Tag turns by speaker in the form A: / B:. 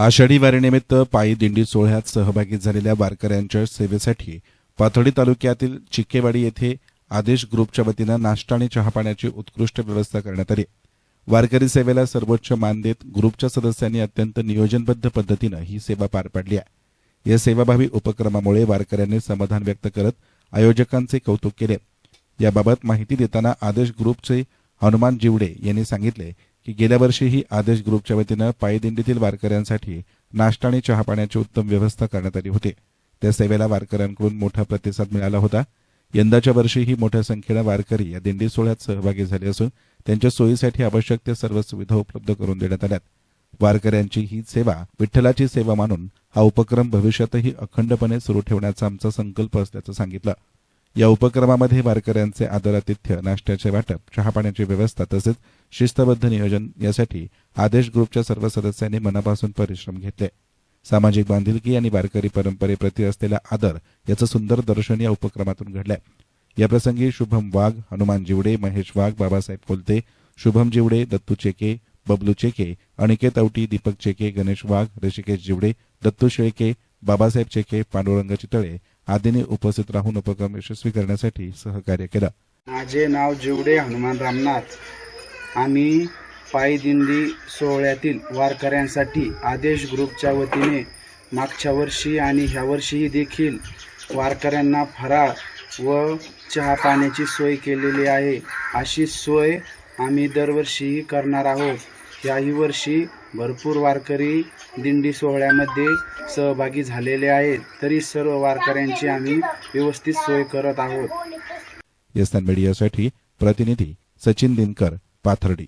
A: आषाढी वारीनिमित्त पायी दिंडी सोहळ्यात सहभागी झालेल्या वारकऱ्यांच्या सेवेसाठी पाथर्डी तालुक्यातील चिक्केवाडी येथे आदेश ग्रुपच्या वतीनं नाश्ता आणि चहापाण्याची उत्कृष्ट व्यवस्था करण्यात आली। वारकरी सेवेला सर्वोच्च मान देत ग्रुपच्या सदस्यांनी अत्यंत नियोजनबद्ध पद्धतीनं ही सेवा पार पाडली आहे। या सेवाभावी उपक्रमामुळे वारकऱ्यांनी समाधान व्यक्त करत आयोजकांचे कौतुक केले। याबाबत माहिती देताना आदेश ग्रुपचे हनुमान जिवडे यांनी सांगितले की गेल्या वर्षीही आदेश ग्रुपच्या वतीनं पायी दिंडीतील वारकऱ्यांसाठी नाश्ता आणि चहापाण्याची उत्तम व्यवस्था करण्यात आली होती। त्या सेवेला वारकऱ्यांकडून मोठा प्रतिसाद मिळाला होता। यंदाच्या वर्षीही मोठ्या संख्येनं वारकरी या दिंडी सोहळ्यात सहभागी झाले असून त्यांच्या सोयीसाठी आवश्यक त्या सर्व सुविधा उपलब्ध करून देण्यात आल्यात। वारकऱ्यांची ही सेवा विठ्ठलाची सेवा मानून हा उपक्रम भविष्यातही अखंडपणे सुरू ठेवण्याचा आमचा संकल्प असल्याचं सांगितलं। या उपक्रमामध्ये वारकऱ्यांचे आदरातिथ्य, नाश्त्याचे वाटप, चहापाण्याची व्यवस्था तसेच शिस्तबद्ध नियोजन यासाठी आदेश ग्रुपच्या सर्व सदस्यांनी मनापासून परिश्रम घेतले। सामाजिक बांधिलकी आणि वारकरी परंपरेप्रती असलेला आदर याचं सुंदर दर्शन या उपक्रमातून घडलंय। याप्रसंगी शुभम वाघ, हनुमान जिवडे, महेश वाघ, बाबासाहेब कोलते, शुभम जिवडे, दत्तू चेके, बबलू चेके, अनिकेत औटी, दीपक चेके, गणेश वाघ, ऋषिकेश जिवडे, दत्तू शेळके, बाबासाहेब चेके, पांडुरंग चितळे आदींनी उपस्थित राहून उपक्रम यशस्वी करण्यासाठी सहकार्य केलं।
B: माझे नाव जिवडे हनुमान रामनाथ। आम्ही पायी दिंडी सोहळ्यातील वारकऱ्यांसाठी आदेश ग्रुपच्या वतीने मागच्या वर्षी आणि ह्या वर्षीही देखील वारकऱ्यांना फराळ व चहा पाण्याची सोय केलेली आहे। अशी सोय आम्ही दरवर्षीही करणार आहोत। याही वर्षी भरपूर वारकरी दिंडी सोहळ्यामध्ये सहभागी झालेले आहेत, तरी सर्व वारकऱ्यांची आम्ही व्यवस्थित सोय करत आहोत।
A: यस्तान मीडियासाठी प्रतिनिधी सचिन दिनकर, पाथर्डी।